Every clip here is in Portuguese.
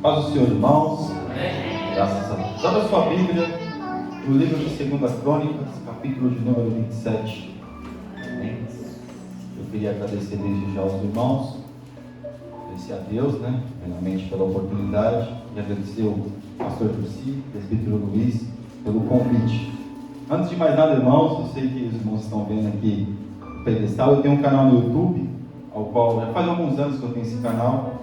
Paz do Senhor, irmãos. Amém. Graças a Deus. Abra sua Bíblia no livro de 2 Crônicas, capítulo de número 27. Amém. Eu queria agradecer desde já aos irmãos, agradecer a Deus, primeiramente pela oportunidade, e agradecer ao pastor Turci, presbítero Luiz, pelo convite. Antes de mais nada, irmãos, eu sei que os irmãos estão vendo aqui o pedestal. Eu tenho um canal no YouTube, ao qual já faz alguns anos que eu tenho esse canal.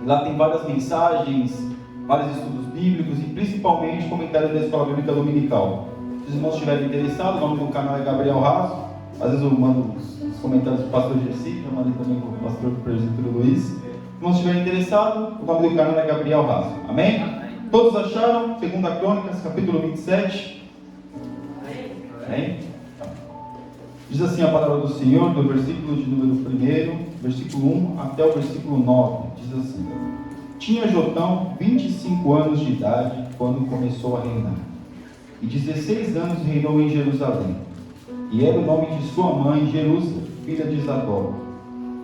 E lá tem várias mensagens, vários estudos bíblicos e principalmente comentários da Escola Bíblica Dominical. Se os irmãos estiverem interessados, o nome do canal é Gabriel Raso. Às vezes eu mando os comentários do pastor Gersi, eu mando também para o pastor presbítero Luiz. Se os irmãos estiverem interessados, o nome do canal é Gabriel Raso. Amém? Todos acharam? 2 Crônicas, capítulo 27. Amém? Diz assim a palavra do Senhor, do versículo de número 1, versículo 1 até o versículo 9. Diz assim: Tinha Jotão 25 anos de idade quando começou a reinar, e 16 anos reinou em Jerusalém. E era o nome de sua mãe Jerusa, filha de Zadok.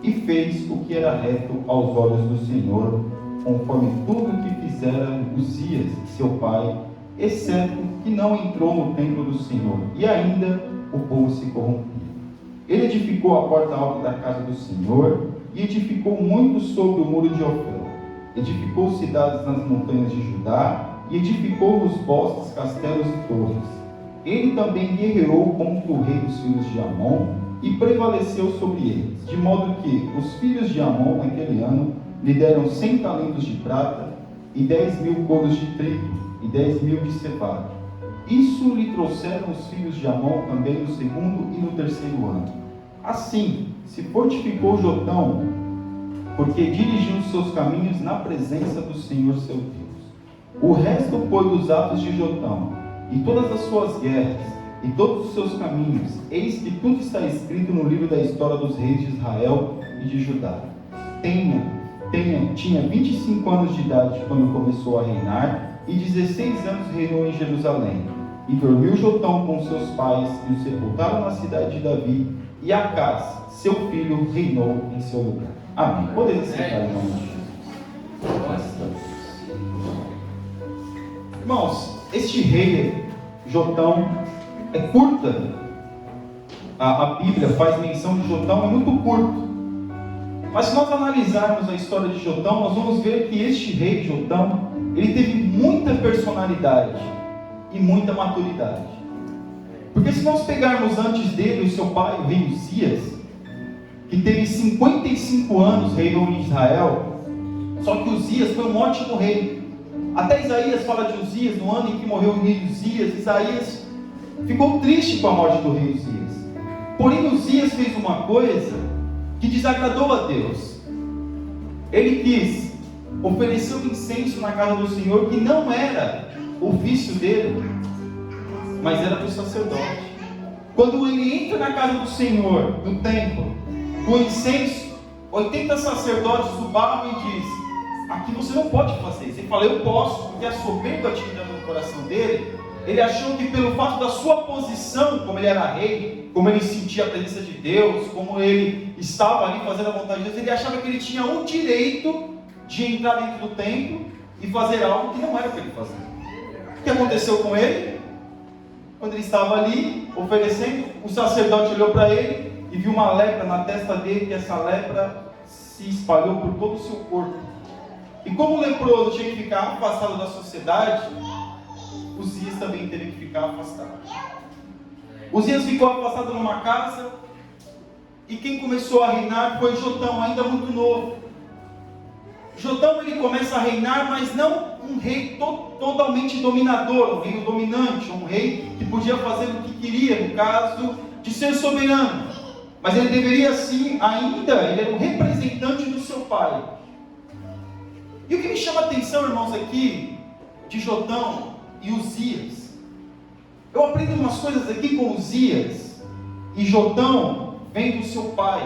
E fez o que era reto aos olhos do Senhor, conforme tudo o que fizera Uzias, seu pai, exceto que não entrou no templo do Senhor, e ainda o povo se corrompia. Ele edificou a porta alta da casa do Senhor, e edificou muito sobre o muro de Ofel. Edificou cidades nas montanhas de Judá, e edificou nos bosques castelos e torres. Ele também guerreou contra o rei dos filhos de Amon, e prevaleceu sobre eles, de modo que os filhos de Amon, naquele ano, lhe deram 100 talentos de prata, e 10.000 coros de trigo, e 10.000 de cevada. Isso lhe trouxeram os filhos de Amon também no segundo e no terceiro ano. Assim, se fortificou Jotão, porque dirigiu os seus caminhos na presença do Senhor seu Deus. O resto foi dos atos de Jotão, e todas as suas guerras, e todos os seus caminhos, eis que tudo está escrito no livro da história dos reis de Israel e de Judá. Tinha 25 anos de idade quando começou a reinar, e 16 anos reinou em Jerusalém. E dormiu Jotão com seus pais, e o sepultaram na cidade de Davi, e Acaz, seu filho, reinou em seu lugar. Amém. Podemos sentar em nome de Jesus. Irmãos, este rei, Jotão, é curta. A Bíblia faz menção de Jotão, é muito curto. Mas se nós analisarmos a história de Jotão, nós vamos ver que este rei, Jotão, ele teve muita personalidade e muita maturidade. Porque se nós pegarmos antes dele o seu pai, o rei Uzias, que teve 55 anos, reinou em Israel, só que Uzias foi um ótimo rei. Até Isaías fala de Uzias, no ano em que morreu o rei Uzias. Isaías ficou triste com a morte do rei Uzias. Porém, Uzias fez uma coisa que desagradou a Deus. Ele quis oferecer um incenso na casa do Senhor, que não era o vício dele, mas era do sacerdote. Quando ele entra na casa do Senhor, no templo, com incenso, 80 sacerdotes subavam e diz: aqui você não pode fazer isso. Ele fala: eu posso, porque a soberba tinha entrado no coração dele. Ele achou que pelo fato da sua posição, como ele era rei, como ele sentia a presença de Deus, como ele estava ali fazendo a vontade de Deus, ele achava que ele tinha o direito de entrar dentro do templo e fazer algo que não era para ele fazer. O que aconteceu com ele? Quando ele estava ali oferecendo, o sacerdote olhou para ele e viu uma lepra na testa dele, e essa lepra se espalhou por todo o seu corpo. E como o leproso tinha que ficar afastado da sociedade, Uzias também teve que ficar afastado. Uzias ficou afastado numa casa, e quem começou a reinar foi Jotão, ainda muito novo. Jotão, ele começa a reinar, mas não um rei totalmente dominador, um rei dominante, um rei que podia fazer o que queria, no caso de ser soberano. Mas ele deveria sim, ainda, ele era um representante do seu pai. E o que me chama a atenção, irmãos, aqui, de Jotão e Uzias, eu aprendo umas coisas aqui com Uzias, e Jotão vem do seu pai.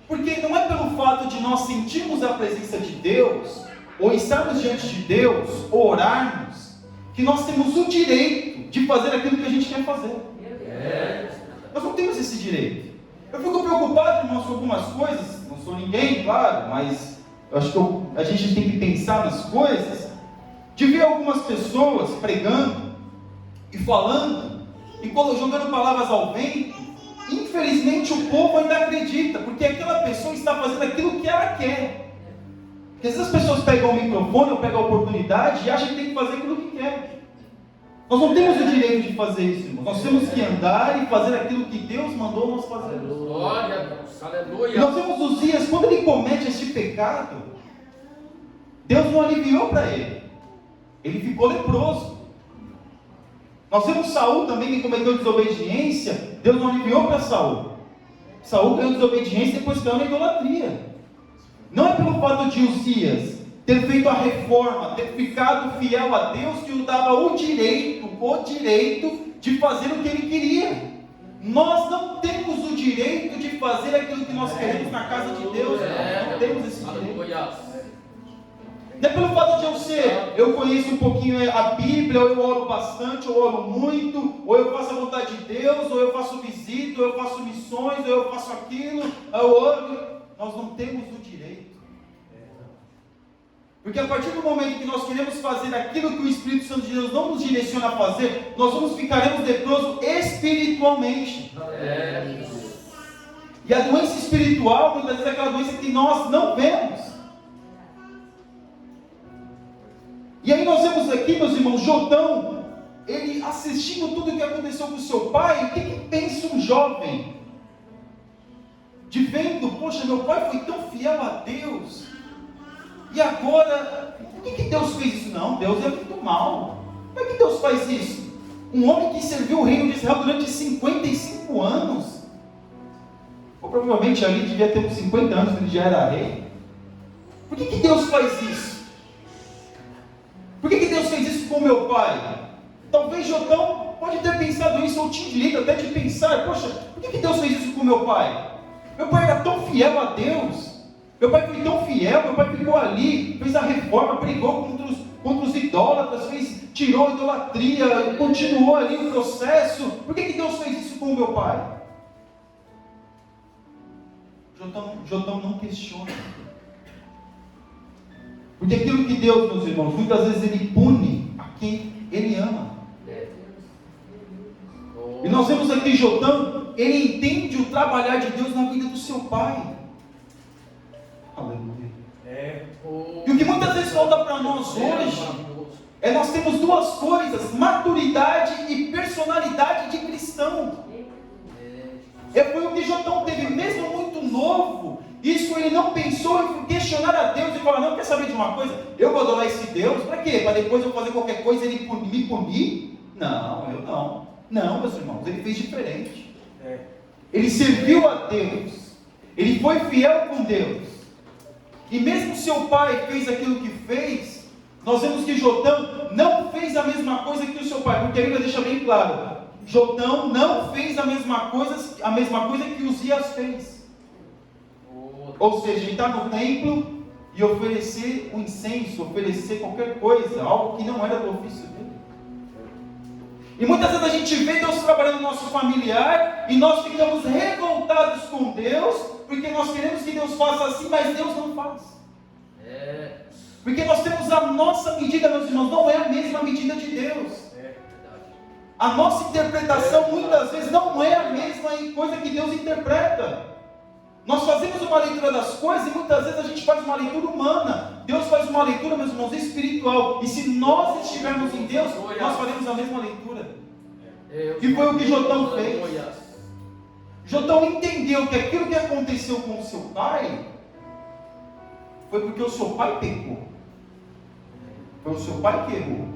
Porque não é pelo fato de nós sentirmos a presença de Deus, ou estarmos diante de Deus, ou orarmos, que nós temos o direito de fazer aquilo que a gente quer fazer. Nós não temos esse direito. Eu fico preocupado, irmãos, com algumas coisas. Não sou ninguém, claro, mas eu acho que a gente tem que pensar nas coisas, de ver algumas pessoas pregando e falando e jogando palavras ao vento. Infelizmente o povo ainda acredita, porque aquela pessoa está fazendo aquilo que ela quer. Porque às vezes as pessoas pegam o microfone ou pegam a oportunidade e acham que tem que fazer aquilo que quer. Nós não temos o direito de fazer isso, irmãos. Nós temos que andar e fazer aquilo que Deus mandou nós fazermos. Glória a Deus, aleluia. E nós vemos Uzias, quando ele comete este pecado, Deus não aliviou para ele. Ele ficou leproso. Nós vemos Saul também, que cometeu desobediência. Deus não aliviou para Saul. Saul ganhou desobediência e depois caiu na idolatria. Não é pelo fato de Uzias ter feito a reforma, ter ficado fiel a Deus, que o dava o direito de fazer o que ele queria. Nós não temos o direito de fazer aquilo que nós queremos na casa de Deus. Não temos esse direito. Não é pelo fato de eu conheço um pouquinho a Bíblia, ou eu oro bastante, ou eu oro muito, ou eu faço a vontade de Deus, ou eu faço visita, ou eu faço missões, ou eu faço aquilo, eu oro. Nós não temos o direito. Porque a partir do momento que nós queremos fazer aquilo que o Espírito Santo de Deus não nos direciona a fazer, nós ficaremos leprosos espiritualmente. E a doença espiritual, muitas vezes, é aquela doença que nós não vemos. E aí nós vemos aqui, meus irmãos, Jotão, ele assistindo tudo o que aconteceu com o seu pai. O que pensa um jovem? De vendo, poxa, meu pai foi tão fiel a Deus, e agora, por que Deus fez isso? Não, Deus é muito mal. Como é que Deus faz isso? Um homem que serviu o reino de Israel durante 55 anos, ou provavelmente ali devia ter uns 50 anos, ele já era rei. Por que Deus faz isso? Por que Deus fez isso com meu pai? Talvez Jotão pode ter pensado isso, ou tinha direito até de pensar, poxa, por que Deus fez isso com meu pai? Meu pai era tão fiel a Deus, meu pai foi tão fiel, meu pai ficou ali, fez a reforma, brigou contra os idólatras, tirou a idolatria, continuou ali o processo. Por que Deus fez isso com o meu pai? Jotão não questiona. Porque aquilo que Deus, meus irmãos, muitas vezes Ele pune a quem Ele ama. E nós vemos aqui Jotão, ele entende o trabalhar de Deus na vida do seu pai. Aleluia. E o que muitas vezes falta para nós hoje, nós temos duas coisas: maturidade e personalidade de cristão. Foi o que Jotão teve, mesmo muito novo. Isso ele não pensou em questionar a Deus e falar: não, quer saber de uma coisa? Eu vou adorar esse Deus, para quê? Para depois eu fazer qualquer coisa e ele me punir? Não, eu não. Não, meus irmãos, ele fez diferente. Ele serviu a Deus, ele foi fiel com Deus. E mesmo seu pai fez aquilo que fez, nós vemos que Jotão não fez a mesma coisa que o seu pai, porque a Bíblia deixa bem claro: Jotão não fez a mesma coisa que Uzias fez. Ou seja, ele está no templo e oferecer um incenso, oferecer qualquer coisa, algo que não era do ofício dele. E muitas vezes a gente vê Deus trabalhando no nosso familiar e nós ficamos revoltados com Deus, porque nós queremos que Deus faça assim, mas Deus não faz. Porque nós temos a nossa medida, meus irmãos, não é a mesma medida de Deus. A nossa interpretação muitas vezes não é a mesma coisa que Deus interpreta. Nós fazemos uma leitura das coisas e muitas vezes a gente faz uma leitura humana. Deus faz uma leitura, meus irmãos, espiritual. E se nós estivermos em Deus, nós faremos a mesma leitura. E foi o que Jotão fez. Jotão entendeu que aquilo que aconteceu com o seu pai foi porque o seu pai pecou. Foi o seu pai que errou.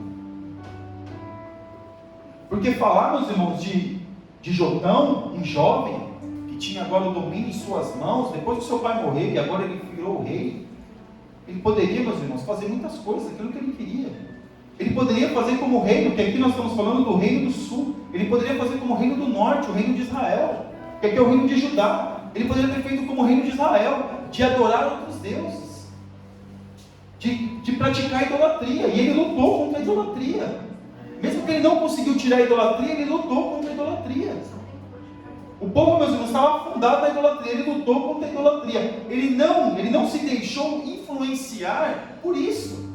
Porque falar, meus irmãos, de Jotão, um jovem que tinha agora o domínio em suas mãos, depois que seu pai morreu e agora ele virou o rei, ele poderia, meus irmãos, fazer muitas coisas, aquilo que ele queria. Ele poderia fazer como reino, que aqui nós estamos falando do reino do sul. Ele poderia fazer como reino do norte, o reino de Israel, que aqui é o reino de Judá. Ele poderia ter feito como reino de Israel, de adorar outros deuses, de praticar a idolatria. E ele lutou contra a idolatria. Mesmo que ele não conseguiu tirar a idolatria, ele lutou contra a idolatria. O povo, meus irmãos, estava aprofundado na idolatria, ele lutou contra a idolatria. Ele não se deixou influenciar por isso.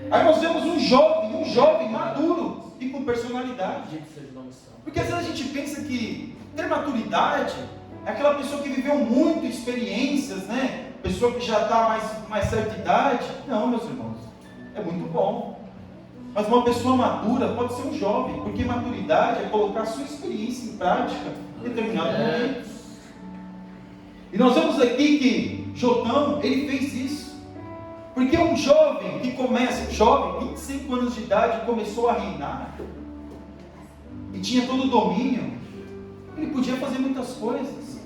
Aí nós vemos um jovem maduro e com personalidade. Porque às vezes a gente pensa que ter maturidade é aquela pessoa que viveu muito experiências, né? Pessoa que já está mais certa idade. Não, meus irmãos, é muito bom. Mas uma pessoa madura pode ser um jovem, porque maturidade é colocar a sua experiência em prática em determinado momento. E nós vemos aqui que Jotão, ele fez isso. Porque um jovem que começa, 25 anos de idade, começou a reinar, e tinha todo o domínio, ele podia fazer muitas coisas.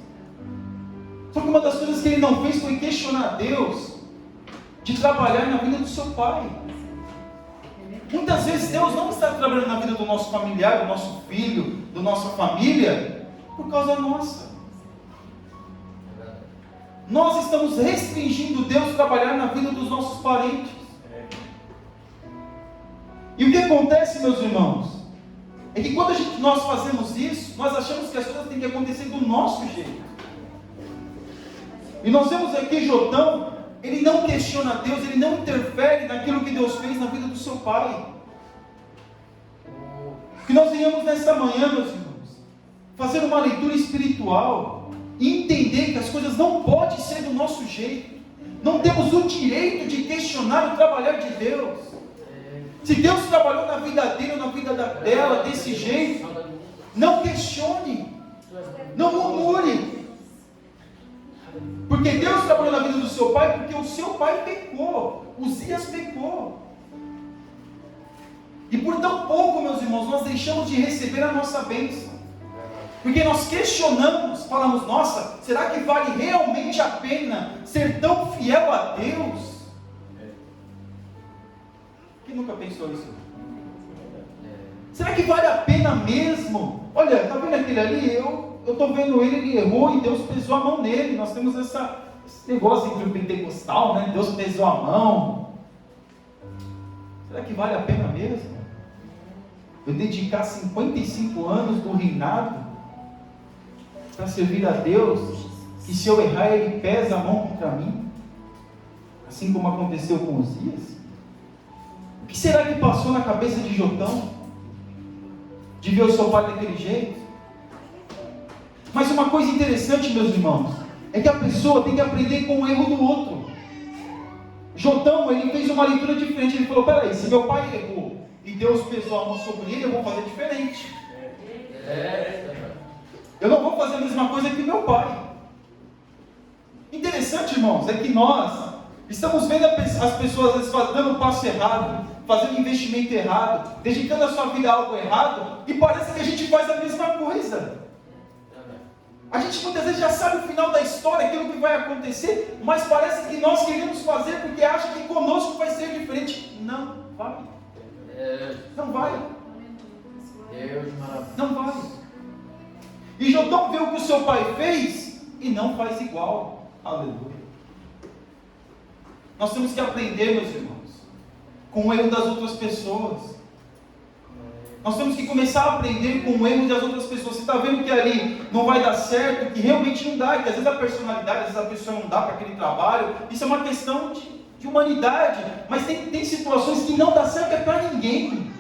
Só que uma das coisas que ele não fez foi questionar Deus de trabalhar na vida do seu pai. Muitas vezes Deus não está trabalhando na vida do nosso familiar, do nosso filho, da nossa família, por causa nossa. Nós estamos restringindo Deus trabalhar na vida dos nossos parentes. E o que acontece, meus irmãos, é que quando nós fazemos isso, nós achamos que as coisas têm que acontecer do nosso jeito. E nós vemos aqui Jotão, ele não questiona Deus, ele não interfere naquilo que Deus fez na vida do seu pai. Que nós venhamos nesta manhã, meus irmãos, fazer uma leitura espiritual e entender que as coisas não podem ser do nosso jeito. Não temos o direito de questionar o trabalhar de Deus. Se Deus trabalhou na vida dele ou na vida dela desse jeito, não questione, não murmure. Porque Deus trabalhou na vida do seu pai, porque o seu pai pecou, Uzias pecou. E por tão pouco, meus irmãos, nós deixamos de receber a nossa bênção. Porque nós questionamos, falamos, nossa, será que vale realmente a pena ser tão fiel a Deus? Quem nunca pensou isso? Será que vale a pena mesmo? Olha, está vendo aquele ali? Eu estou vendo ele errou e Deus pesou a mão nele. Nós temos esse negócio entre o pentecostal, né? Deus pesou a mão. Será que vale a pena mesmo? Eu dedicar 55 anos do reinado para servir a Deus, e se eu errar ele pesa a mão contra mim, assim como aconteceu com Uzias? O que será que passou na cabeça de Jotão, de ver o seu pai daquele jeito? Mas uma coisa interessante, meus irmãos, é que a pessoa tem que aprender com o erro do outro. Jotão, ele fez uma leitura diferente, ele falou, peraí, se meu pai errou, e Deus pesou a mão sobre ele, eu vou fazer diferente. Eu não vou fazer a mesma coisa que meu pai. Interessante, irmãos, é que nós estamos vendo as pessoas às vezes dando o passo errado, fazendo investimento errado, dedicando a sua vida a algo errado, e parece que a gente faz a mesma coisa. A gente muitas vezes já sabe o final da história, aquilo que vai acontecer, mas parece que nós queremos fazer porque acha que conosco vai ser diferente. Não vai. Não vai. Não vai. E Jotão vê o que o seu pai fez e não faz igual. Aleluia. Nós temos que aprender, meus irmãos, com o erro das outras pessoas. Nós temos que começar a aprender com o erro das outras pessoas. Você está vendo que ali não vai dar certo, que realmente não dá, que às vezes a personalidade, às vezes a pessoa não dá para aquele trabalho. Isso é uma questão de humanidade. Mas tem situações que não dá certo é para ninguém.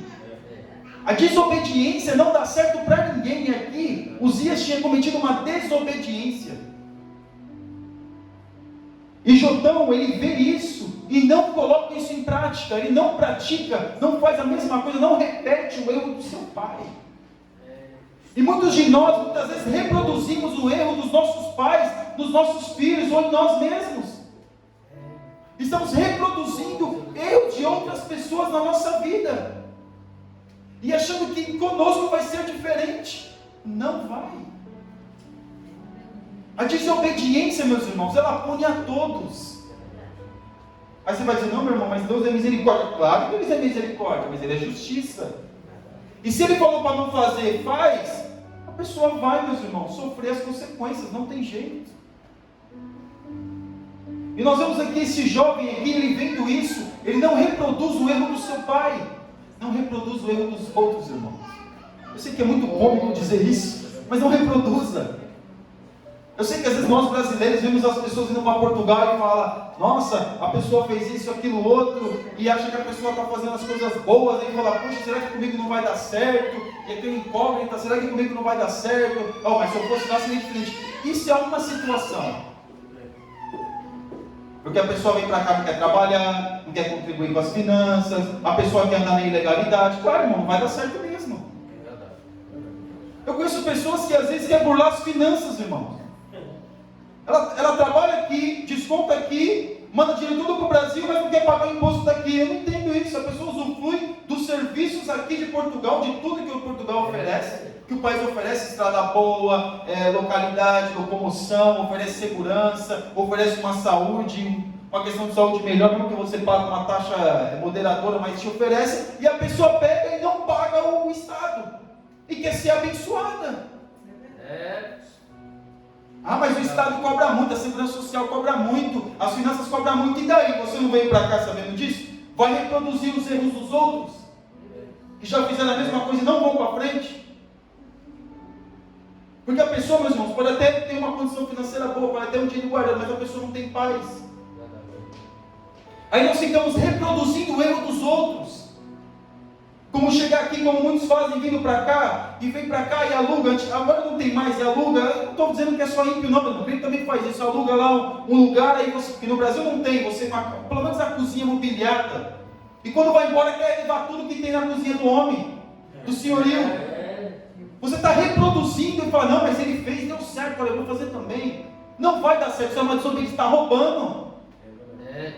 A desobediência não dá certo para ninguém. E aqui, Uzias tinha cometido uma desobediência. E Jotão, ele vê isso e não coloca isso em prática, ele não pratica, não faz a mesma coisa, não repete o erro do seu pai. E muitos de nós, muitas vezes, reproduzimos o erro dos nossos pais, dos nossos filhos ou em nós mesmos. Estamos reproduzindo erros de outras pessoas na nossa vida. E achando que conosco vai ser diferente. Não vai. A desobediência, meus irmãos, ela pune a todos. Aí você vai dizer, não, meu irmão, mas Deus é misericórdia. Claro que Deus é misericórdia, mas Ele é justiça. E se Ele falou para não fazer, faz, a pessoa vai, meus irmãos, sofrer as consequências, não tem jeito. E nós vemos aqui esse jovem aqui, ele vendo isso, ele não reproduz o erro do seu pai, não reproduz o erro dos outros, irmãos. Eu sei que é muito cômico dizer isso, mas não reproduza. Eu sei que às vezes nós brasileiros vemos as pessoas indo para Portugal e falam, nossa, a pessoa fez isso, aquilo, outro, e acha que a pessoa está fazendo as coisas boas, e fala, puxa, será que comigo não vai dar certo? E aquele incógnita, será que comigo não vai dar certo? Oh, mas se eu fosse lá, seria diferente. Isso é uma situação. Porque a pessoa vem para cá, não quer trabalhar, não quer contribuir com as finanças, a pessoa quer andar na ilegalidade. Claro, irmão, não vai dar certo mesmo. Eu conheço pessoas que às vezes querem burlar as finanças, irmãos. Ela trabalha aqui, desconta aqui, manda dinheiro tudo para o Brasil, mas não quer pagar o imposto daqui. Eu não entendo isso. A pessoa usufrui dos serviços aqui de Portugal, de tudo que o Portugal oferece, que o país oferece: estrada boa, localidade, locomoção, oferece segurança, oferece uma saúde, uma questão de saúde melhor, mesmo que você pague uma taxa moderadora, mas te oferece, e a pessoa pega e não paga o Estado, e quer ser abençoada. Ah, mas o Estado cobra muito, a Segurança Social cobra muito, as finanças cobram muito, e daí? Você não veio para cá sabendo disso? Vai reproduzir os erros dos outros, que já fizeram a mesma coisa e não vão para frente? Porque a pessoa, meus irmãos, pode até ter uma condição financeira boa, pode até um dinheiro guardado, mas a pessoa não tem paz. Aí nós ficamos reproduzindo o erro dos outros. Como chegar aqui, como muitos fazem, vindo para cá, e vem para cá e aluga, agora não tem mais, e aluga. Eu não estou dizendo que é só ímpio, não, o crente também faz isso, aluga lá um lugar, aí você, que no Brasil não tem, você, pelo menos a cozinha mobiliada, e quando vai embora quer levar tudo que tem na cozinha do homem, do senhorio. Você está reproduzindo e fala, não, mas ele fez, deu certo, eu vou fazer também. Não vai dar certo, isso é uma desobediência, está roubando.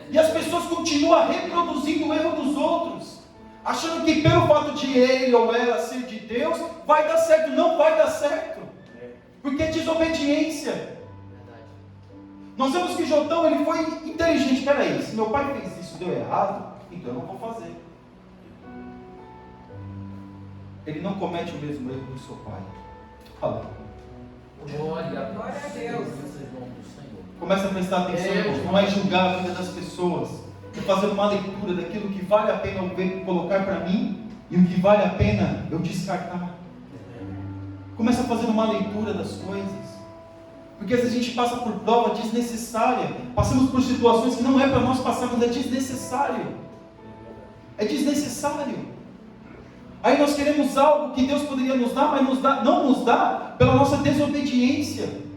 E as pessoas continuam reproduzindo o erro dos outros, achando que pelo fato de ele ou ela ser de Deus, vai dar certo. Não vai dar certo, porque é desobediência. Nós vemos que Jotão, ele foi inteligente. Peraí, se meu pai fez isso, deu errado, então eu não vou fazer. Ele não comete o mesmo erro do seu pai. Fala. Glória a Deus. Começa a prestar atenção, irmãos, não é julgar a vida das pessoas, é fazer uma leitura daquilo que vale a pena eu colocar para mim e o que vale a pena eu descartar. Começa a fazer uma leitura das coisas, porque às vezes a gente passa por prova desnecessária, passamos por situações que não é para nós passarmos, é desnecessário. É desnecessário. Aí nós queremos algo que Deus poderia nos dar, mas não nos dá pela nossa desobediência.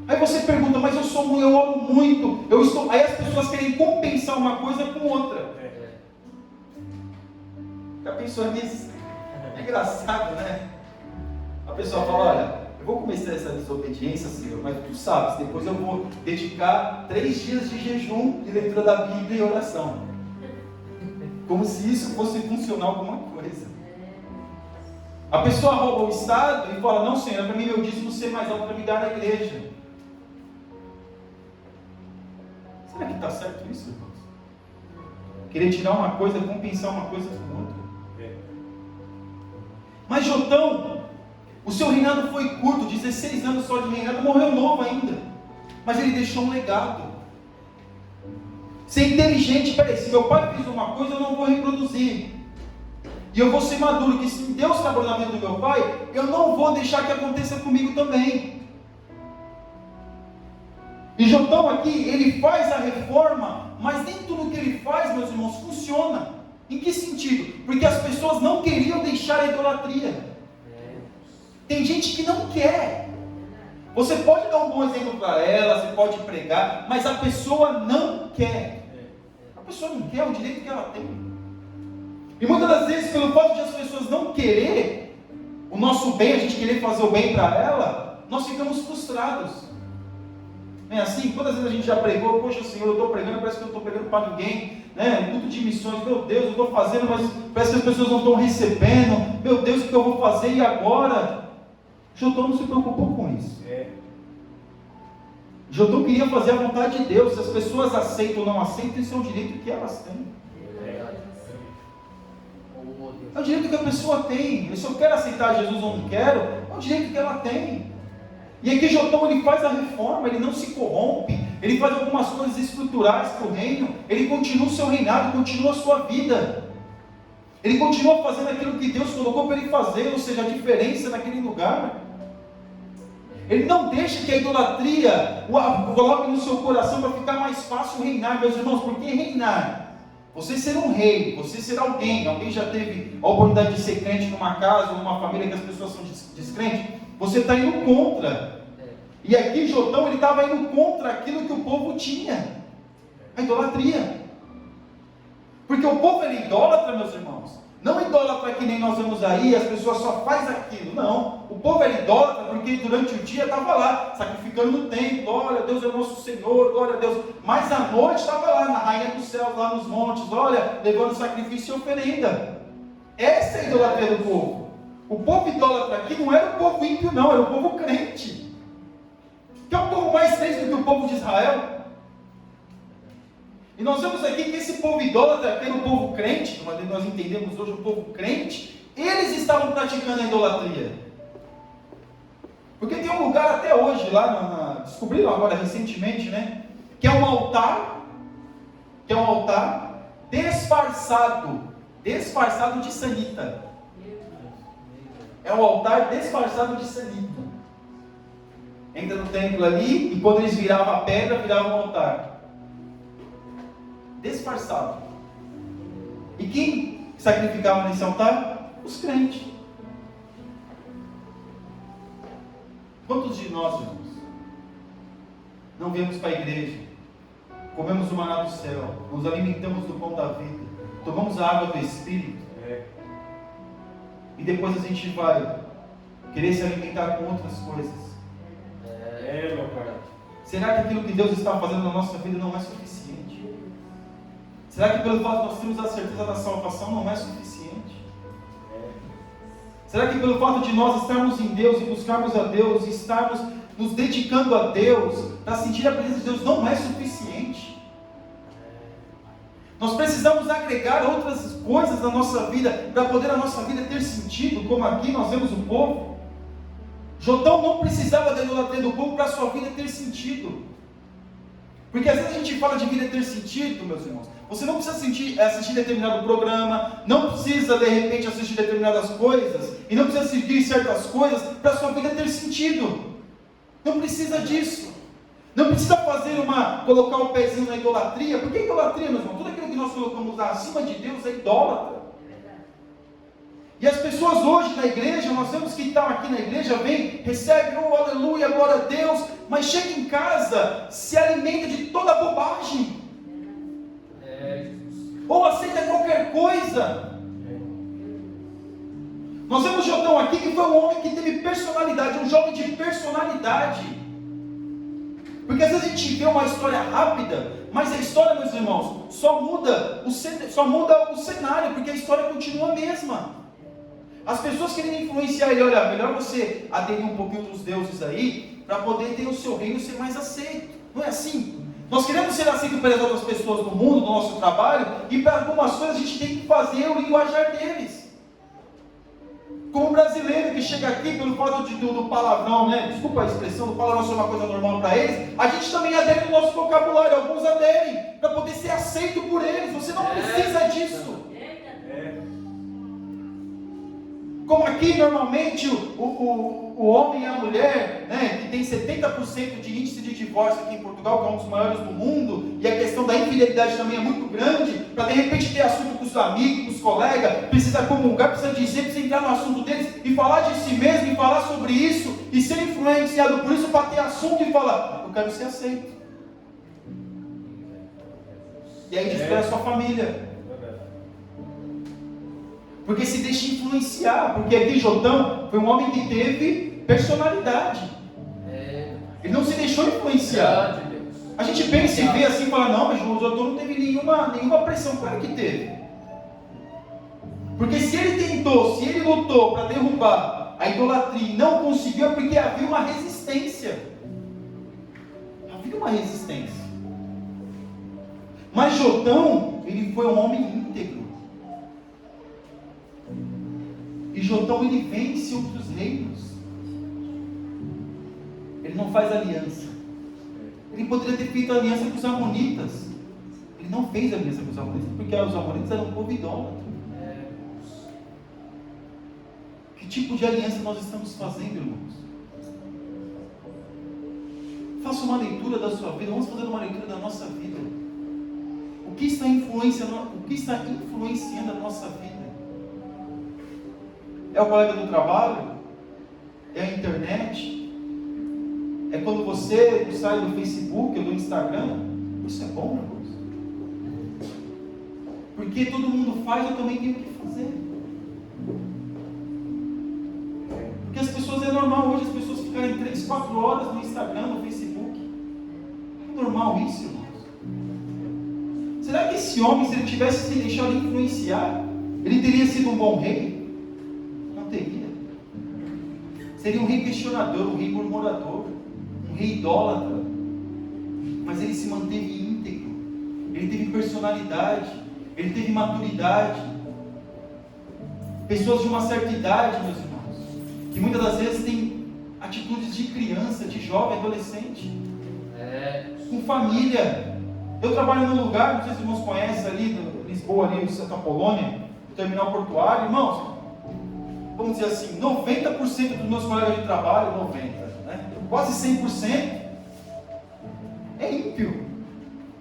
Aí você pergunta, mas eu oro muito, aí as pessoas querem compensar uma coisa com outra. Já pensou nisso? É engraçado, né? A pessoa fala, olha, eu vou começar essa desobediência, Senhor, mas tu sabes, depois eu vou dedicar 3 dias de jejum, de leitura da Bíblia e oração. Como se isso fosse funcionar alguma coisa. A pessoa rouba o Estado e fala, não, Senhor, para mim meu dízimo ser mais alto para me dar na igreja. Será que está certo isso, irmãos? Querer tirar uma coisa, compensar uma coisa com outra. Mas Jotão, o seu reinado foi curto, 16 anos só de reinado, morreu novo ainda. Mas ele deixou um legado. Ser inteligente, peraí, se meu pai fez uma coisa, eu não vou reproduzir. E eu vou ser maduro, que se Deus trabalhou na vida do meu pai, eu não vou deixar que aconteça comigo também. E Jotão aqui, ele faz a reforma, mas nem tudo que ele faz, meus irmãos, funciona. Em que sentido? Porque as pessoas não queriam deixar a idolatria. Tem gente que não quer. Você pode dar um bom exemplo para ela, você pode pregar, mas a pessoa não quer. A pessoa não quer, é o direito que ela tem. E muitas das vezes, pelo fato de as pessoas não querer o nosso bem, a gente querer fazer o bem para ela, nós ficamos frustrados. Não é assim? Quantas vezes a gente já pregou, poxa Senhor, eu estou pregando, parece que eu não estou pregando para ninguém, né? Culto de missões, meu Deus, eu estou fazendo, mas parece que as pessoas não estão recebendo, meu Deus, o que eu vou fazer e agora? Jotão não se preocupou com isso. Jotão queria fazer a vontade de Deus. Se as pessoas aceitam ou não aceitam, isso é um direito que elas têm. É o direito que a pessoa tem. Se eu quero aceitar Jesus ou não quero, é o direito que ela tem. E aqui Jotão, ele faz a reforma, ele não se corrompe, ele faz algumas coisas estruturais para o reino, ele continua o seu reinado, continua a sua vida. Ele continua fazendo aquilo que Deus colocou para ele fazer, ou seja, a diferença naquele lugar. Ele não deixa que a idolatria o coloque no seu coração para ficar mais fácil reinar, meus irmãos. Por que reinar? Você ser um rei, você ser alguém já teve a oportunidade de ser crente numa casa, numa família que as pessoas são descrentes, você está indo contra. E aqui Jotão, ele estava indo contra aquilo que o povo tinha, a idolatria. Porque o povo era idólatra, meus irmãos. Não idólatra que nem nós vemos aí, as pessoas só fazem aquilo. Não, o povo era idólatra porque durante o dia estava lá, sacrificando no templo. Glória a Deus é o nosso Senhor, glória a Deus. Mas à noite estava lá, na rainha dos céus, lá nos montes, olha, levando sacrifício e oferenda. Essa é a idolatria do povo. O povo idólatra aqui não era o povo ímpio não, era o povo crente. Que é o povo mais crente do que o povo de Israel. E nós vemos aqui que esse povo idólatra, que era o povo crente, como nós entendemos hoje o povo crente, eles estavam praticando a idolatria. Porque tem um lugar até hoje, lá descobriram agora recentemente, né? Que é um altar disfarçado de sanita. É um altar disfarçado de sanita. Entra no templo ali, e quando eles viravam a pedra, virava um altar. Disfarçado. E quem sacrificava nesse altar? Os crentes. Quantos de nós, irmãos, não viemos para a igreja, comemos o maná do céu, nos alimentamos do pão da vida, tomamos a água do Espírito, e depois a gente vai querer se alimentar com outras coisas? Meu pai. Será que aquilo que Deus está fazendo na nossa vida não é suficiente? Será que pelo fato de nós termos a certeza da salvação não é suficiente? Será que pelo fato de nós estarmos em Deus e buscarmos a Deus e estarmos nos dedicando a Deus, para sentir a presença de Deus, não é suficiente? Nós precisamos agregar outras coisas na nossa vida, para poder a nossa vida ter sentido, como aqui nós vemos o povo. Jotão não precisava da idolatria do povo para a sua vida ter sentido. Porque às vezes a gente fala de vida ter sentido, meus irmãos. Você não precisa assistir determinado programa, não precisa de repente assistir determinadas coisas, e não precisa seguir certas coisas para a sua vida ter sentido. Não precisa disso. Não precisa colocar o pezinho na idolatria. Porque a idolatria, meus irmãos, tudo aquilo que nós colocamos lá acima de Deus é idólatra. E as pessoas hoje na igreja, nós vemos que estão aqui na igreja, vem, recebe, oh aleluia, glória a Deus, mas chega em casa, se alimenta de toda bobagem, ou aceita qualquer coisa. Nós vemos Jotão aqui, que foi um homem que teve personalidade, um jovem de personalidade. Porque às vezes a gente vê uma história rápida, mas a história, meus irmãos, só muda o cenário, porque a história continua a mesma. As pessoas querem influenciar ele, olha, melhor você aderir um pouquinho dos deuses aí, para poder ter o seu reino ser mais aceito. Não é assim? Nós queremos ser aceitos pelas outras pessoas do mundo, do nosso trabalho, e para algumas coisas a gente tem que fazer o linguajar deles. Como o brasileiro que chega aqui pelo fato do palavrão, né? Desculpa a expressão, do palavrão ser uma coisa normal para eles, a gente também adere no nosso vocabulário, alguns aderem, para poder ser aceito por eles. Você não precisa disso. Como aqui normalmente o homem e a mulher, né, que tem 70% de índice de divórcio aqui em Portugal, que é um dos maiores do mundo, e a questão da infidelidade também é muito grande, para de repente ter assunto com os amigos, com os colegas, precisa comungar, precisa dizer, precisa entrar no assunto deles e falar de si mesmo, e falar sobre isso, e ser influenciado por isso, para ter assunto e falar, eu quero ser aceito. E aí destrói a sua família. Porque se deixa influenciar, porque aqui Jotão foi um homem que teve personalidade. Ele não se deixou influenciar. A gente pensa e vê assim e fala, não, mas Jotão não teve nenhuma pressão. Claro que teve. Porque se ele tentou, se ele lutou para derrubar a idolatria e não conseguiu, é porque havia uma resistência. Havia uma resistência. Mas Jotão, ele foi um homem íntegro. E Jotão, ele vence outros reinos. Ele não faz aliança. Ele poderia ter feito aliança com os amonitas. Ele não fez aliança com os amonitas, porque os amonitas eram um povo idólatra. Que tipo de aliança nós estamos fazendo, irmãos? Faça uma leitura da sua vida. Vamos fazer uma leitura da nossa vida. O que está influenciando a nossa vida? É o colega do trabalho? É a internet? É quando você sai do Facebook ou do Instagram? Isso é bom, irmãos? Porque todo mundo faz, eu também tenho que fazer. Porque as pessoas, é normal hoje as pessoas ficarem 3, 4 horas no Instagram, no Facebook. É normal isso, irmãos? Será que esse homem, se ele tivesse se deixado influenciar, ele teria sido um bom rei? Não teria. Seria um rei questionador, um rei murmurador, um rei idólatra. Mas ele se manteve íntegro, ele teve personalidade, ele teve maturidade. Pessoas de uma certa idade, meus irmãos, que muitas das vezes têm atitudes de criança, de jovem, adolescente, com família. Eu trabalho num lugar, não sei se os irmãos conhecem ali, Lisboa, ali, Santa Polônia, o terminal portuário. Irmãos, vamos dizer assim, 90% dos meus colegas de trabalho, 90%, né? Quase 100% é ímpio.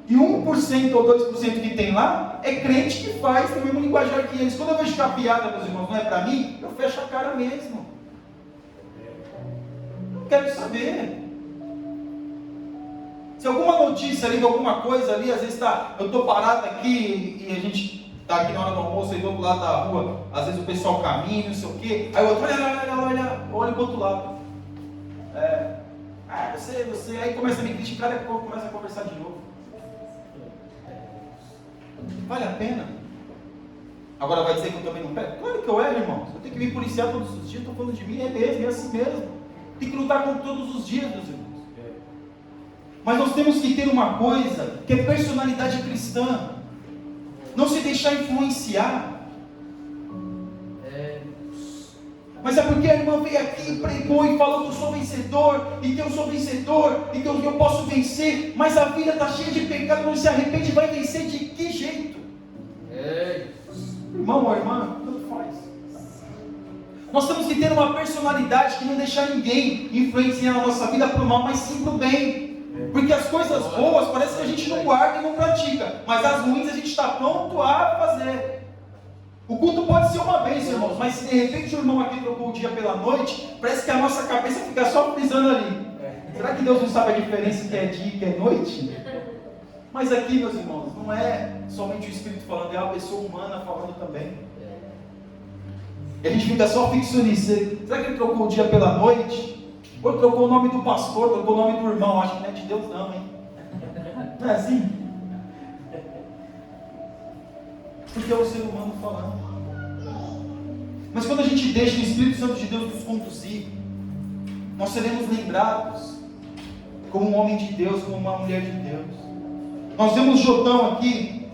E 1% ou 2% que tem lá é crente que faz no mesmo linguajar que eles. Quando eu vejo que a piada, meus irmãos, não é para mim, eu fecho a cara mesmo. Não quero saber. Se alguma notícia ali, alguma coisa ali, às vezes eu estou parado aqui e a gente está aqui na hora do almoço e do outro lado da rua, às vezes o pessoal caminha, não sei o quê, aí o outro olha para o outro lado. Você, aí começa a me criticar, daqui a pouco começa a conversar de novo. Vale a pena? Agora vai dizer que eu também não pego? Claro que eu erro, irmãos. Eu tenho que me policiar todos os dias, estou falando de mim, é mesmo, é assim mesmo. Tem que lutar com todos os dias, meus irmãos. Mas nós temos que ter uma coisa, que é personalidade cristã. Não se deixar influenciar. Mas é porque a irmã veio aqui e pregou e falou que eu sou vencedor, e que eu sou vencedor, e que eu posso vencer, mas a vida está cheia de pecado, não se arrepende, vai vencer de que jeito? Irmão ou irmã, tanto faz. Nós temos que ter uma personalidade que não deixar ninguém influenciar a nossa vida para o mal, mas sim para o bem. Porque as coisas boas parece que a gente não guarda e não pratica, mas as ruins a gente está pronto a fazer. O culto pode ser uma bênção, irmãos, mas se de repente o irmão aqui trocou o dia pela noite, parece que a nossa cabeça fica só frisando ali. Será que Deus não sabe a diferença que é dia e que é noite? Mas aqui, meus irmãos, não é somente o Espírito falando, é a pessoa humana falando também. E a gente fica só fixo nisso. Será que ele trocou o dia pela noite? Ou trocou o nome do pastor, trocou o nome do irmão? Acho que não é de Deus não, hein? Não é assim? Porque é o ser humano falando. Mas quando a gente deixa o Espírito Santo de Deus nos conduzir, nós seremos lembrados como um homem de Deus, como uma mulher de Deus. Nós vemos Jotão aqui,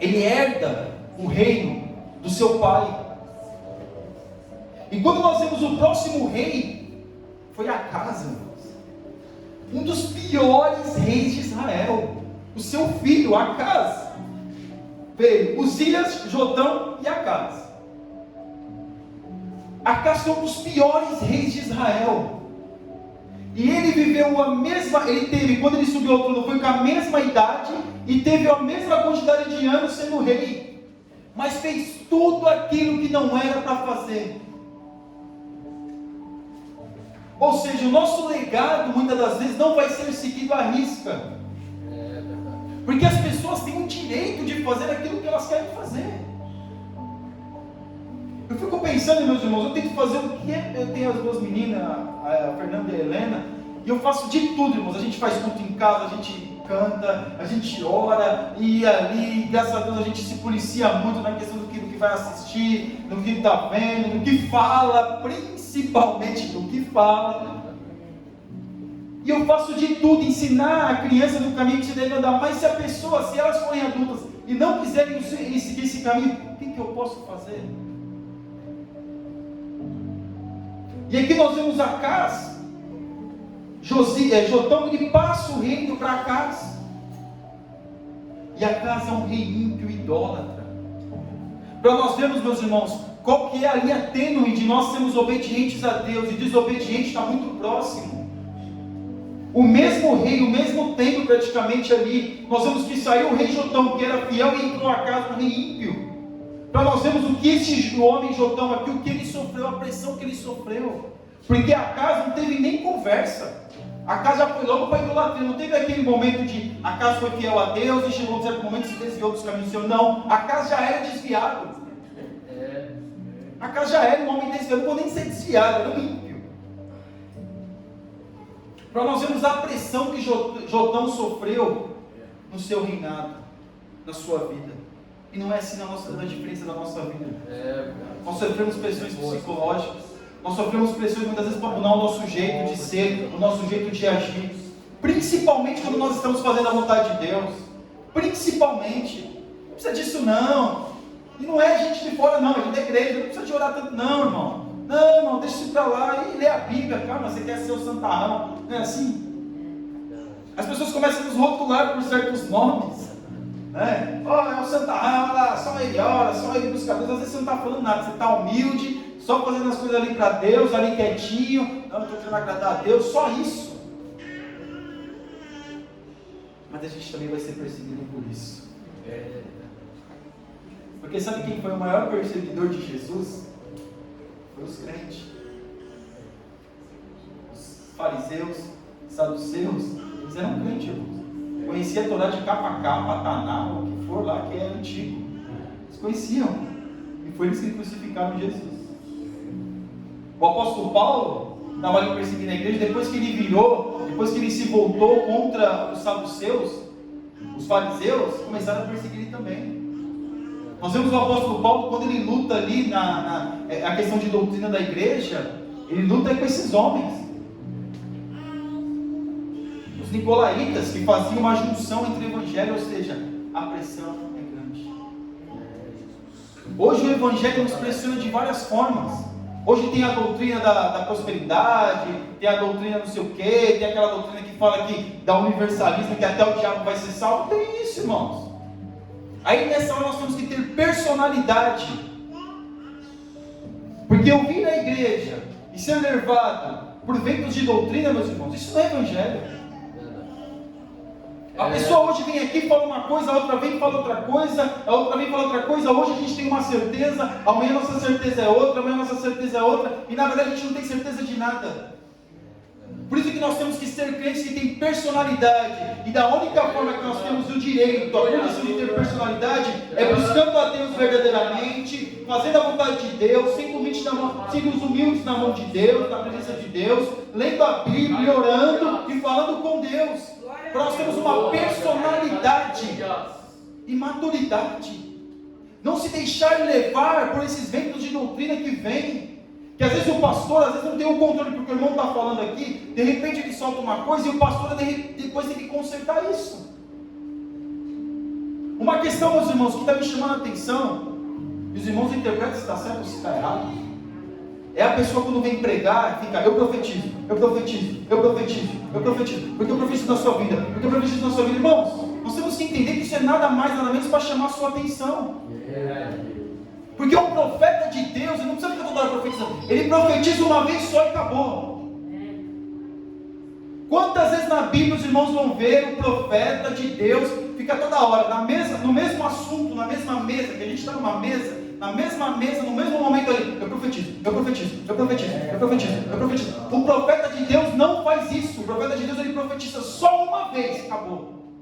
ele herda o reino do seu pai. E quando nós vemos o próximo rei, foi Acaz, um dos piores reis de Israel. O seu filho, Acaz, veio Uzias, Jotão e Acaz. Acaz foi um dos piores reis de Israel. E ele viveu quando ele subiu ao trono, foi com a mesma idade e teve a mesma quantidade de anos sendo rei. Mas fez tudo aquilo que não era para fazer. Ou seja, o nosso legado, muitas das vezes, não vai ser seguido à risca. Porque as pessoas têm o direito de fazer aquilo que elas querem fazer. Eu fico pensando, meus irmãos, eu tenho que fazer o que eu tenho as duas meninas, a Fernanda e a Helena, e eu faço de tudo, irmãos. A gente faz culto em casa, a gente canta, a gente ora, e ali, graças a Deus, a gente se policia muito na questão do que vai assistir, do que está vendo, do que fala, principalmente do que fala. E eu faço de tudo, ensinar a criança no caminho que se deve andar. Mas se elas forem adultas e não quiserem seguir esse caminho, o que eu posso fazer? E aqui nós vemos Acaz, Jotão, ele passa o reino para Acaz. E Acaz é um rei ímpio, idólatra. Para nós vermos, meus irmãos, qual que é a linha tênue de nós sermos obedientes a Deus, e desobediente está muito próximo. O mesmo rei, o mesmo tempo praticamente ali, nós vemos que saiu o rei Jotão, que era fiel, e entrou a casa do rei ímpio. Então nós vemos o que esse homem Jotão aqui, o que ele sofreu, a pressão que ele sofreu. Porque a casa não teve nem conversa. A casa já foi logo para a idolatria. Não teve aquele momento de a casa foi fiel a Deus e chegou a um certo momento e se desviou dos caminhos do Senhor. Não, a casa já era desviada. A casa já era um homem desviado, não pode nem ser desviado, era um ímpio. Para nós vermos a pressão que Jotão sofreu no seu reinado, na sua vida. E não é assim na diferença da nossa vida. Nós sofremos pressões psicológicas. Nós sofremos pressões muitas vezes para mudar o nosso jeito de ser, o nosso jeito de agir. Principalmente quando nós estamos fazendo a vontade de Deus. Principalmente. Não precisa disso não. E não é gente de fora não, é gente da igreja. Não precisa de orar tanto não, irmão. Não, irmão, deixa isso para lá e lê a Bíblia. Calma, você quer ser o santarrão. Não é assim? As pessoas começam a nos rotular por certos nomes. É o santarrão, olha lá, só ele ora, só ele busca Deus. Às vezes você não está falando nada, você está humilde, só fazendo as coisas ali para Deus, ali quietinho. Não, estou querendo agradar a Deus, só isso. Mas a gente também vai ser perseguido por isso. Porque sabe quem foi o maior perseguidor de Jesus? Foi os crentes. Os fariseus, saduceus, eles eram crentes, irmãos. Conhecia a Torá de capa a capa, Taná, o que for lá que é antigo. Eles conheciam. E foi eles que crucificaram Jesus. O apóstolo Paulo estava ali perseguindo a igreja, depois que ele virou, depois que ele se voltou contra os saduceus, os fariseus começaram a perseguir ele também. Nós vemos o apóstolo Paulo, quando ele luta ali a questão de doutrina da igreja, ele luta com esses homens. Os nicolaítas, que faziam uma junção entre o evangelho, ou seja, a pressão é grande. Hoje o evangelho nos pressiona de várias formas. Hoje tem a doutrina da prosperidade, tem a doutrina não sei o quê, tem aquela doutrina que fala que da universalismo, que até o diabo vai ser salvo. Tem isso, irmãos. Aí nessa hora nós temos que ter personalidade. Porque eu vim na igreja e ser levado por ventos de doutrina, meus irmãos, isso não é evangelho. A pessoa hoje vem aqui e fala uma coisa, a outra vem e fala outra coisa, a outra vem e fala outra coisa. Hoje a gente tem uma certeza, amanhã nossa certeza é outra, amanhã nossa certeza é outra, e na verdade a gente não tem certeza de nada. Por isso que nós temos que ser crentes que têm personalidade, e da única forma que nós temos o direito, a condição de ter personalidade, é buscando a Deus verdadeiramente, fazendo a vontade de Deus, sendo os humildes na mão de Deus, na presença de Deus, lendo a Bíblia, orando e falando com Deus. Para nós termos uma personalidade e maturidade. Não se deixar levar por esses ventos de doutrina que vêm. Que às vezes o pastor, às vezes não tem o controle, porque o irmão está falando aqui, de repente ele solta uma coisa e o pastor depois tem que consertar isso. Uma questão, meus irmãos, que está me chamando a atenção, e os irmãos interpretam se está certo ou se está errado, é a pessoa quando vem pregar, fica, eu profetizo, eu profetizo, eu profetizo, eu profetizo, porque eu profetizo na sua vida, porque eu profetizo na sua vida. Irmãos, nós temos que entender que isso é nada mais, nada menos para chamar a sua atenção. Porque o profeta de Deus, ele não precisa ficar toda hora profetizando, ele profetiza uma vez só e acabou. Quantas vezes na Bíblia os irmãos vão ver o profeta de Deus, fica toda hora, no mesmo assunto, na mesma mesa, que a gente está numa mesa, na mesma mesa, no mesmo momento ali, eu profetizo, eu profetizo, eu profetizo, eu profetizo, eu profetizo. O profeta de Deus não faz isso. O profeta de Deus, ele profetiza só uma vez, acabou.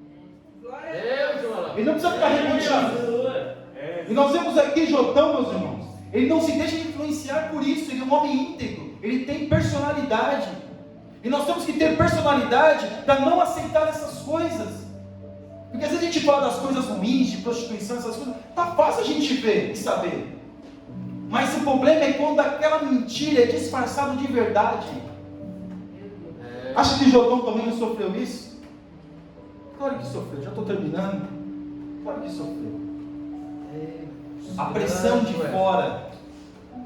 Ele não precisa ficar repetindo. E nós vemos aqui Jotão, meus irmãos, ele não se deixa influenciar por isso, ele é um homem íntegro, ele tem personalidade. E nós temos que ter personalidade para não aceitar essas coisas. Porque às vezes a gente fala das coisas ruins, de prostituição, essas coisas, tá fácil a gente ver e saber. Mas o problema é quando aquela mentira é disfarçada de verdade. Acha que Jotão também não sofreu isso? Claro que sofreu, já estou terminando. Claro que sofreu. A pressão de fora,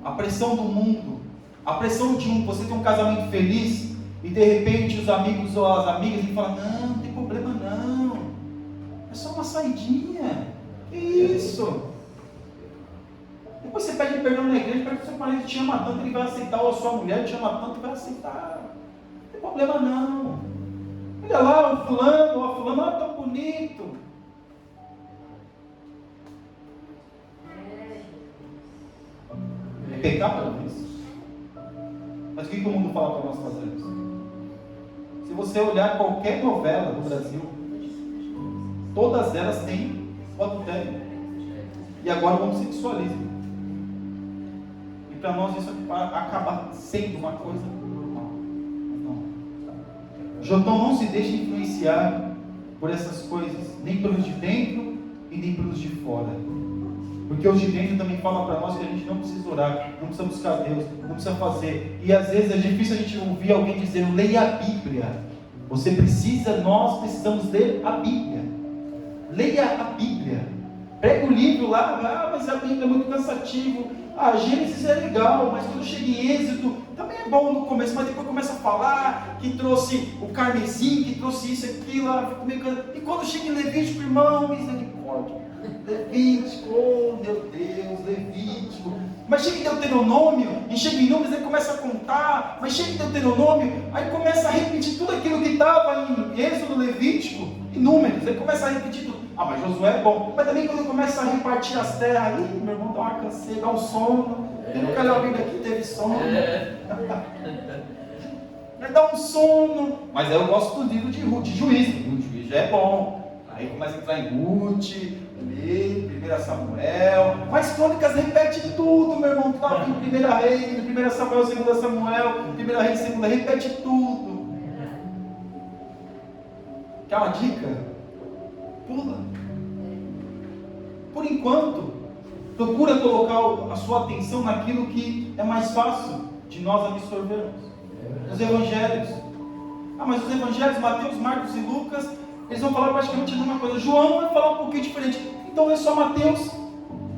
a pressão do mundo, a pressão de você ter um casamento feliz e de repente os amigos ou as amigas falam, não tem problema não. É só uma saidinha. Que isso? Depois você pede perdão na igreja, porque o seu marido te ama tanto, ele vai aceitar, ou a sua mulher te ama tanto, vai aceitar. Não tem problema não. Olha lá o fulano, a fulana, olha tão bonito. É pecado isso. Mas o que o mundo fala para nós fazermos? Se você olhar qualquer novela do Brasil, todas elas têm o adultério. E agora o homossexualismo. E para nós isso acaba sendo uma coisa normal. Não. Jotão não se deixa influenciar por essas coisas, nem pelos de dentro e nem pelos de fora. Porque os de dentro também falam para nós que a gente não precisa orar, não precisa buscar Deus, não precisa fazer. E às vezes é difícil a gente ouvir alguém dizendo, leia a Bíblia. Você precisa, nós precisamos ler a Bíblia. Leia a Bíblia. Pega o livro lá, mas a Bíblia é muito cansativo. Gênesis é legal, mas quando chega em Êxodo, também é bom no começo, mas depois começa a falar que trouxe o carmesim, que trouxe isso e aquilo. E quando chega em Levítico, irmão, misericórdia. Levítico, oh meu Deus, Levítico. Mas chega em Deuteronômio, e chega em Números, ele começa a contar, mas chega em Deuteronômio, aí começa a repetir tudo aquilo que estava em Êxodo, Levítico e Números. Ele começa a repetir tudo. Mas Josué é bom. Mas também quando começa a repartir as terras, aí, meu irmão, dá uma canseira, dá um sono. Eu nunca li a Bíblia aqui, teve sono. Dá um sono. Mas aí eu gosto do livro de Ruth, de Juízo. O Juízo já é bom. Aí começa a entrar em Ruth, 1 Samuel. Mas Crônicas repete tudo, meu irmão. Tá em 1 Reis, 1 Samuel, 2 Samuel, 1 Reis, 2, repete tudo. Quer uma dica? Pula. Por enquanto, procura colocar a sua atenção naquilo que é mais fácil de nós absorvermos. Os evangelhos. Mas os evangelhos, Mateus, Marcos e Lucas, eles vão falar praticamente a mesma coisa. João vai falar um pouquinho diferente. Então é só Mateus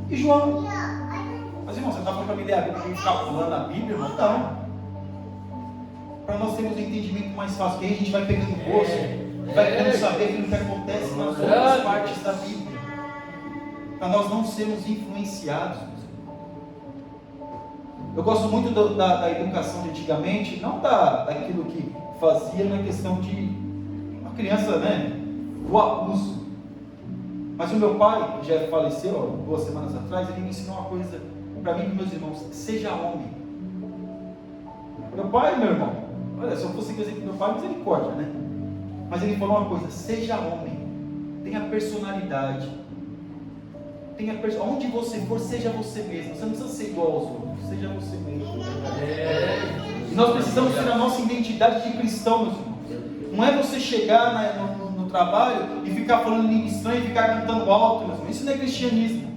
e João. Mas irmão, você está falando para me ler a Bíblia e ficar pulando a Bíblia? Não. Para nós termos um entendimento mais fácil, que aí a gente vai pegando gosto, vai querendo saber aquilo que acontece nas outras partes da Bíblia. Para nós não sermos influenciados. Eu gosto muito da educação de antigamente, não daquilo que fazia na questão de uma criança, o abuso. Mas o meu pai, que já faleceu 2 semanas atrás, ele me ensinou uma coisa para mim e para meus irmãos: seja homem. Meu pai, meu irmão, olha, se eu fosse dizer que meu pai, misericórdia, né? Mas ele falou uma coisa: seja homem, tenha personalidade. Onde você for, seja você mesmo. Você não precisa ser igual aos outros, seja você mesmo. E nós precisamos ter a nossa identidade de cristão, meus irmãos. Não é você chegar no trabalho e ficar falando língua estranha e ficar cantando alto, meus irmãos. Isso não é cristianismo.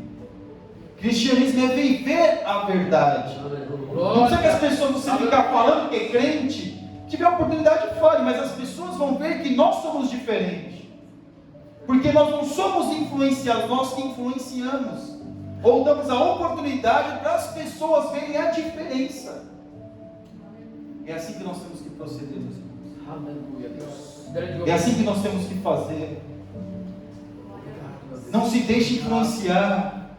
Cristianismo é viver a verdade. Não precisa que as pessoas, você ficar falando que é crente, tiver a oportunidade, fale, mas as pessoas vão ver que nós somos diferentes. Porque nós não somos influenciados, nós que influenciamos. Ou damos a oportunidade para as pessoas verem a diferença. É assim que nós temos que proceder, meus irmãos. Aleluia, Deus. É assim que nós temos que fazer. Não se deixe influenciar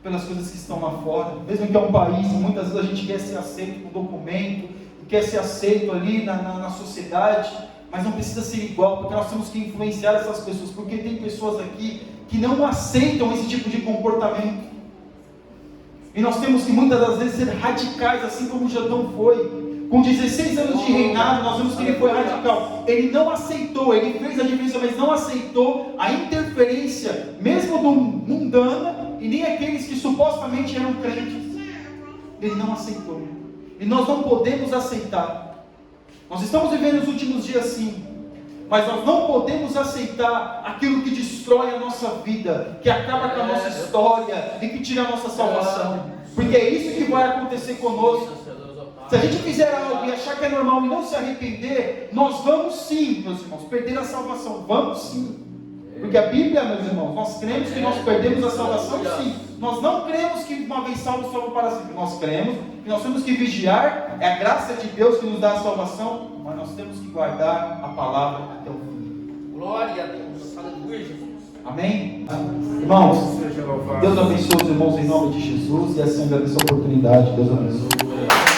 pelas coisas que estão lá fora. Mesmo que é um país, muitas vezes a gente quer ser aceito com documento, quer ser aceito ali na sociedade. Mas não precisa ser igual, porque nós temos que influenciar essas pessoas, porque tem pessoas aqui que não aceitam esse tipo de comportamento. E nós temos que muitas das vezes ser radicais, assim como Jotão foi. Com 16 anos de reinado, nós vemos que ele foi radical. Ele não aceitou, ele fez a diferença, mas não aceitou a interferência, mesmo do mundana, e nem aqueles que supostamente eram crentes. Ele não aceitou. E nós não podemos aceitar. Nós estamos vivendo os últimos dias sim, mas nós não podemos aceitar aquilo que destrói a nossa vida, que acaba com a nossa história e que tira a nossa salvação, porque é isso que vai acontecer conosco. Se a gente fizer algo e achar que é normal e não se arrepender, nós vamos sim, meus irmãos, perder a salvação, vamos sim. Porque a Bíblia, meus irmãos, nós cremos que nós perdemos a salvação, sim. Nós não cremos que uma vez salvo, salvo para sempre. Nós cremos que nós temos que vigiar, é a graça de Deus que nos dá a salvação, mas nós temos que guardar a palavra até o fim. Glória a Deus. Aleluia, Jesus. Amém? Irmãos, Deus abençoe os irmãos em nome de Jesus, e assim agradeço a oportunidade. Deus abençoe.